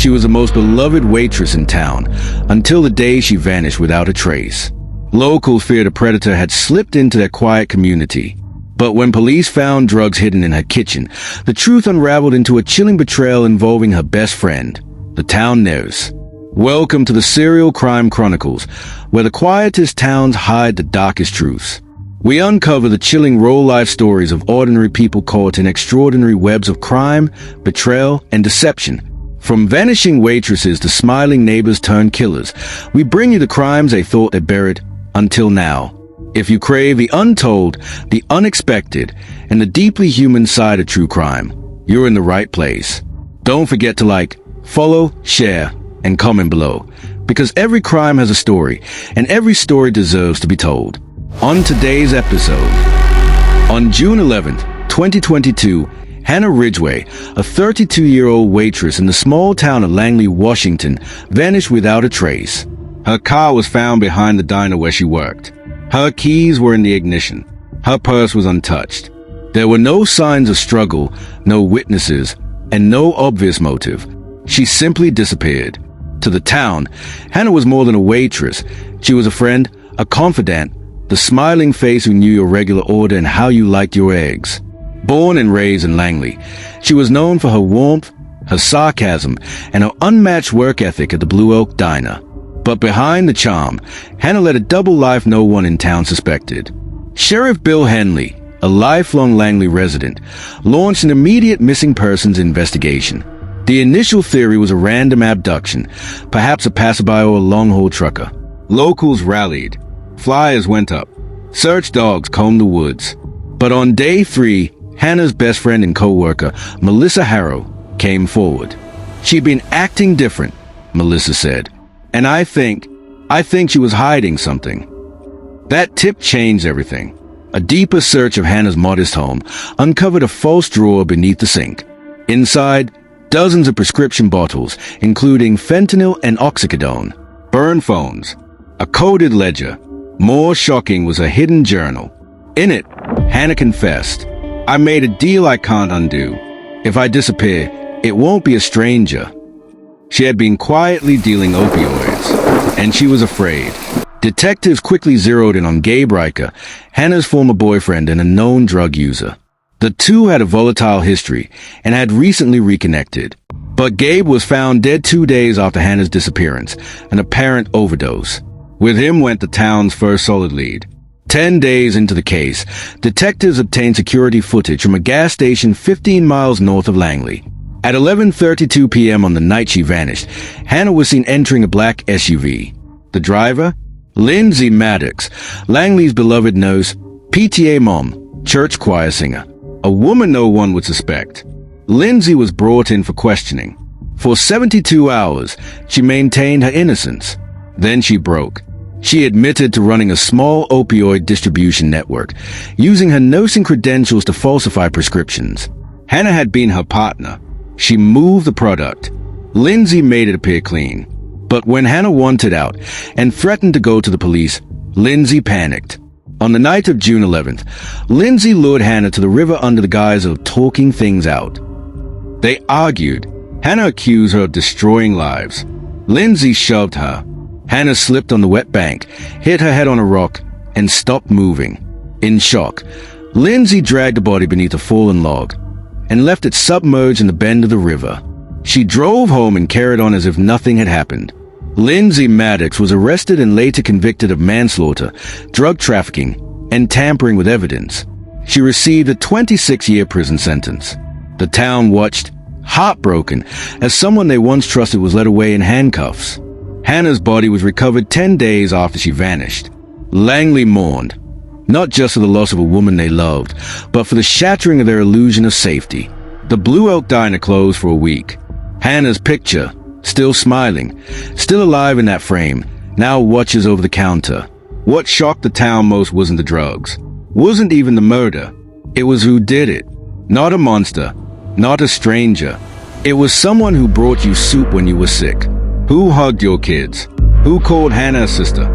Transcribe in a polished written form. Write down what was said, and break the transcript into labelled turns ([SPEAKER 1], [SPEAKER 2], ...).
[SPEAKER 1] She was the most beloved waitress in town, until the day she vanished without a trace. Locals feared a predator had slipped into their quiet community. But when police found drugs hidden in her kitchen, the truth unraveled into a chilling betrayal involving her best friend, the town nurse. Welcome to the Serial Crime Chronicles, where the quietest towns hide the darkest truths. We uncover the chilling real-life stories of ordinary people caught in extraordinary webs of crime, betrayal, and deception. From vanishing waitresses to smiling neighbors turned killers, we bring you the crimes they thought they buried until now. If you crave the untold, the unexpected, and the deeply human side of true crime, you're in the right place. Don't forget to like, follow, share, and comment below, because every crime has a story, and every story deserves to be told. On today's episode, on June 11th, 2022, Hannah Ridgeway, a 32-year-old waitress in the small town of Langley, Washington, vanished without a trace. Her car was found behind the diner where she worked. Her keys were in the ignition. Her purse was untouched. There were no signs of struggle, no witnesses, and no obvious motive. She simply disappeared. To the town, Hannah was more than a waitress. She was a friend, a confidant, the smiling face who knew your regular order and how you liked your eggs. Born and raised in Langley, she was known for her warmth, her sarcasm, and her unmatched work ethic at the Blue Oak Diner. But behind the charm, Hannah led a double life no one in town suspected. Sheriff Bill Henley, a lifelong Langley resident, launched an immediate missing persons investigation. The initial theory was a random abduction, perhaps a passerby or a long-haul trucker. Locals rallied. Flyers went up. Search dogs combed the woods. But on day 3, Hannah's best friend and co-worker, Melissa Harrow, came forward. She'd been acting different, Melissa said. And I think she was hiding something. That tip changed everything. A deeper search of Hannah's modest home uncovered a false drawer beneath the sink. Inside, dozens of prescription bottles, including fentanyl and oxycodone, burned phones, a coded ledger. More shocking was a hidden journal. In it, Hannah confessed, "I made a deal I can't undo. If I disappear, it won't be a stranger." She had been quietly dealing opioids, and she was afraid. Detectives quickly zeroed in on Gabe Riker, Hannah's former boyfriend and a known drug user. The two had a volatile history and had recently reconnected. But Gabe was found dead 2 days after Hannah's disappearance, an apparent overdose. With him went the town's first solid lead. 10 days into the case, detectives obtained security footage from a gas station 15 miles north of Langley. At 11:32 p.m. on the night she vanished, Hannah was seen entering a black SUV. The driver? Lindsay Maddox, Langley's beloved nurse, PTA mom, church choir singer. A woman no one would suspect. Lindsay was brought in for questioning. For 72 hours, she maintained her innocence. Then she broke. She admitted to running a small opioid distribution network, using her nursing credentials to falsify prescriptions. Hannah had been her partner. She moved the product. Lindsay made it appear clean. But when Hannah wanted out and threatened to go to the police, Lindsay panicked. On the night of June 11th, Lindsay lured Hannah to the river under the guise of talking things out. They argued. Hannah accused her of destroying lives. Lindsay shoved her. Hannah slipped on the wet bank, hit her head on a rock, and stopped moving. In shock, Lindsay dragged the body beneath a fallen log and left it submerged in the bend of the river. She drove home and carried on as if nothing had happened. Lindsay Maddox was arrested and later convicted of manslaughter, drug trafficking, and tampering with evidence. She received a 26-year prison sentence. The town watched, heartbroken, as someone they once trusted was led away in handcuffs. Hannah's body was recovered 10 days after she vanished. Langley mourned, not just for the loss of a woman they loved, but for the shattering of their illusion of safety. The Blue Oak Diner closed for a week. Hannah's picture, still smiling, still alive in that frame, now watches over the counter. What shocked the town most wasn't the drugs, wasn't even the murder. It was who did it. Not a monster, not a stranger. It was someone who brought you soup when you were sick, who hugged your kids, who called Hannah a sister,